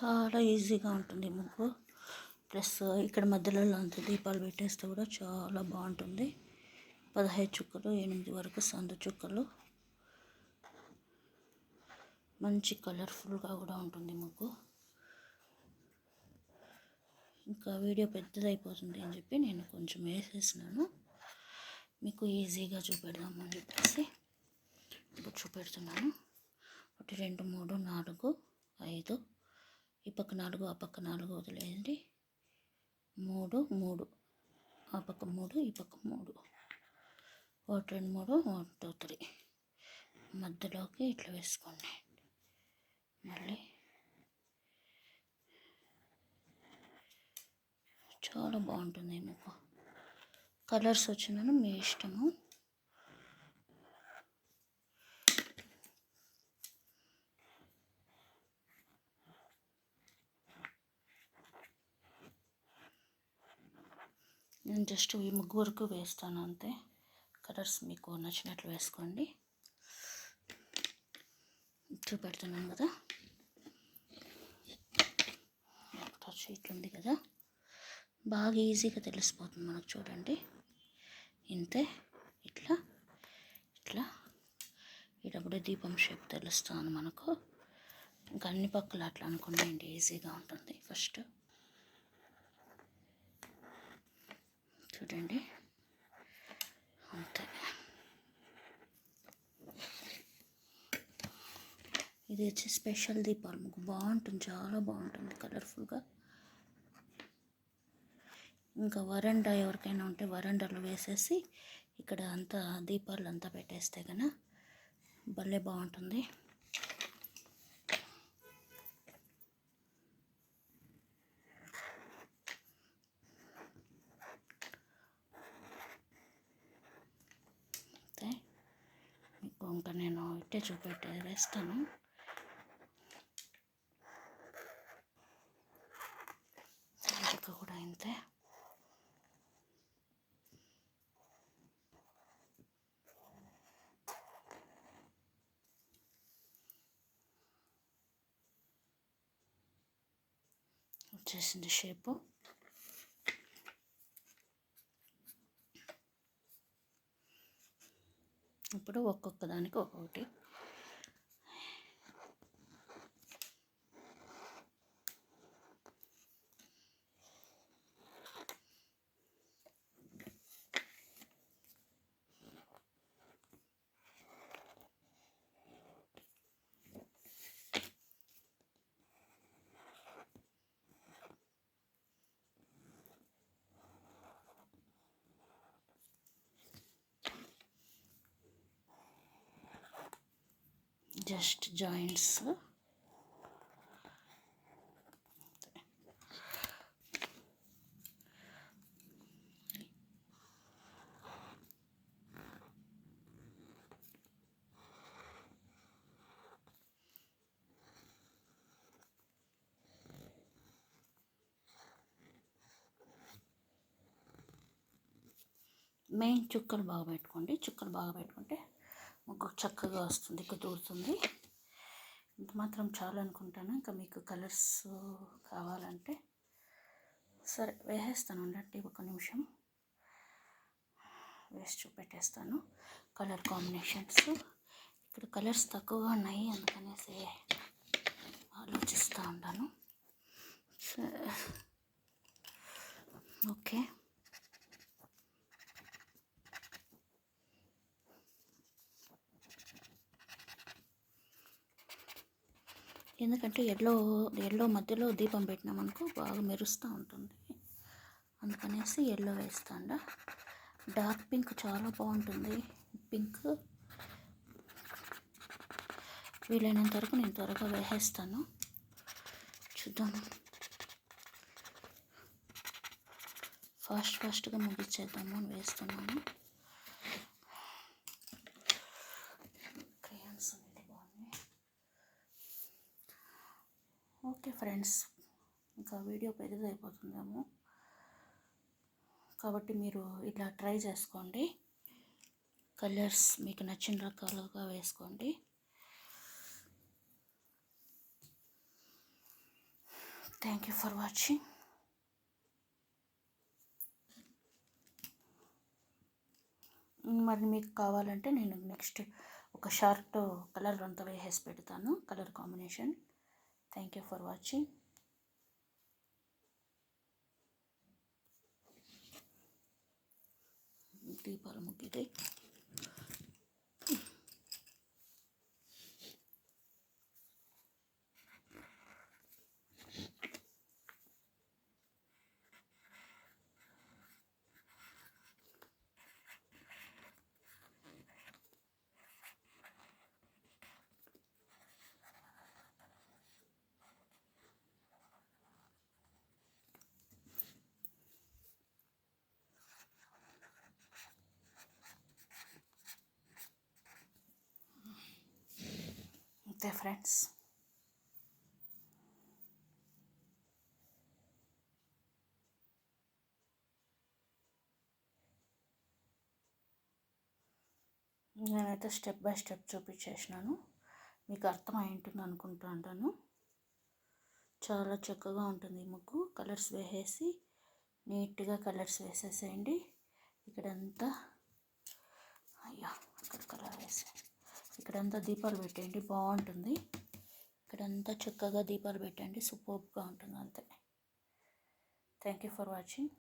చాలా ఈజీగా ఉంటుంది ముగ్గు. ప్లస్ ఇక్కడ మధ్యలో అంత దీపాలు పెట్టేస్తే కూడా చాలా బాగుంటుంది. 15 చుక్కలు 8 వరకు సందు చుక్కలు, మంచి కలర్ఫుల్గా కూడా ఉంటుంది ముగ్గు. ఇంకా వీడియో పెద్దదైపోతుంది అని చెప్పి నేను కొంచెం వేసేసినాను, మీకు ఈజీగా చూపెడదామని చెప్పేసి ఇప్పుడు చూపెడుతున్నాను. 1 2 3 4 5, ఈ పక్క 4 ఆ పక్క 4 వదిలేయండి. 3 3, ఆ పక్క 3 ఈ పక్క 3, 1 2 3 1 2 3 మధ్యలోకి ఇట్లా వేసుకోండి. మళ్ళీ చాలా బాగుంటుంది మీకు. కలర్స్ వచ్చినాను మీ ఇష్టము. నేను జస్ట్ ఈ ముగ్గు వరకు వేస్తాను అంతే. కలర్స్ మీకు నచ్చినట్లు వేసుకోండి. చూపెడుతున్నాను కదా, షీట్ ఉంది కదా, బాగా ఈజీగా తెలిసిపోతుంది మనకు. చూడండి ఇంతే, ఇట్లా ఇట్లా ఇటప్పుడు దీపం షేప్ తెలుస్తుంది మనకు. ఇంకా అన్ని పక్కల అట్లా అనుకోండి, ఈజీగా ఉంటుంది. ఫస్ట్ చూడండి అంతే. ఇది వచ్చి స్పెషల్ దీపాలు ముగ్గు, బాగుంటుంది, చాలా బాగుంటుంది కలర్ఫుల్గా. ఇంకా వరండా ఎవరికైనా ఉంటే వరండాలో వేసేసి ఇక్కడ అంతా దీపాలు అంతా పెట్టేస్తే కన్నా భలే బాగుంటుంది. అయితే మీకు ఇంకా నేను ఇట్టే వేస్తాను. కూడా ఇంతే. వచ్చేసింది షేపు. ఇప్పుడు ఒక్కొక్క దానికి ఒక్కొక్కటి. Just joints. మెయిన్ చుక్కలు బాగా పెట్టుకోండి. చుక్కలు బాగా పెట్టుకుంటే ముగ్గు చక్కగా వస్తుంది, కుదురుతుంది. ఇంత మాత్రం చాలు అనుకుంటాను. ఇంకా మీకు కలర్స్ కావాలంటే సరే వేసేస్తాను, ఉండండి ఒక నిమిషం, వేసి చూపెట్టేస్తాను. కలర్ కాంబినేషన్స్ ఇక్కడ కలర్స్ తక్కువగా ఉన్నాయి, అందుకనేసి ఆలోచిస్తూ ఉంటాను. ఓకే, ఎందుకంటే ఎల్లో మధ్యలో దీపం పెట్టినామనుకో బాగా మెరుస్తూ ఉంటుంది, అందుకనేసి ఎల్లో వేస్తాండా. డార్క్ పింక్ చాలా బాగుంటుంది. పింక్ వీలైనంత వరకు నేను త్వరగా వేసేస్తాను. చూద్దాం, ఫాస్ట్గా ముగించేద్దాము అని వేస్తున్నాను. క్రేయాన్స్ అనేది బాగున్నాయి. ఓకే ఫ్రెండ్స్, ఇంకా వీడియో పెద్దదైపోతుందేమో కాబట్టి మీరు ఇట్లా ట్రై చేసుకోండి. కలర్స్ మీకు నచ్చిన రకాలుగా వేసుకోండి. Thank you for watching. మరి మీకు కావాలంటే నేను నెక్స్ట్ ఒక షార్ట్ కలర్ అంతా వేసేసి పెడతాను, colour combination. Thank you for watching. దీపాల ముగ్గిది. అంతే ఫ్రెండ్స్. నేనైతే స్టెప్ బై స్టెప్ చూపించేసినాను, మీకు అర్థమై ఉంటుంది అనుకుంటాను. చాలా చక్కగా ఉంటుంది ముగ్గు. కలర్స్ వేసేసి నీట్గా కలర్స్ వేసేసేయండి. ఇక్కడంతా ఇక్కడ కలర్ వేసి ఇక్కడంతా దీపాలు పెట్టండి, బాగుంటుంది. ఇక్కడంతా చక్కగా దీపాలు పెట్టండి, సూపర్గా ఉంటుంది. అంతే. Thank you for watching.